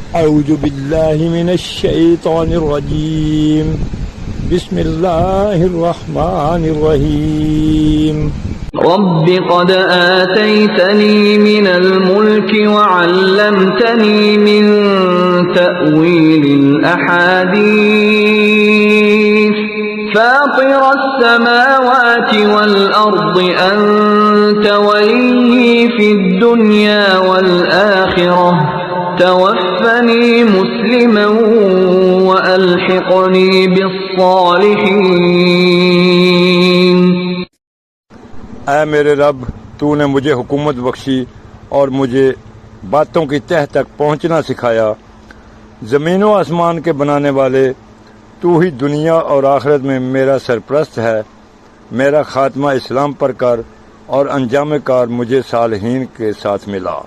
अऊज़ु बिल्लाहि मिनश शैतानिर रजीम। बिस्मिल्लाहिर रहमानिर रहीम। रब्बि क़द आतैतनी मिनल मुल्कि वअल्लमतनी मिन तअवीलिल अहादीस फ़ातिरस समावाति वल अर्दि अंत वली फ़िद दुनिया वल आखिरह तवफ़्फ़नी मुस्लिमन व अल्हिक़नी बिस्सालिहीन। ऐ मेरे रब, तूने मुझे हुकूमत बख्शी और मुझे बातों की तह तक पहुँचना सिखाया। ज़मीन व आसमान के बनाने वाले तू ही दुनिया और आखिरत में मेरा सरपरस्त है। मेरा खात्मा इस्लाम पर कर और अंजाम कार मुझे सालिहीन के साथ मिला।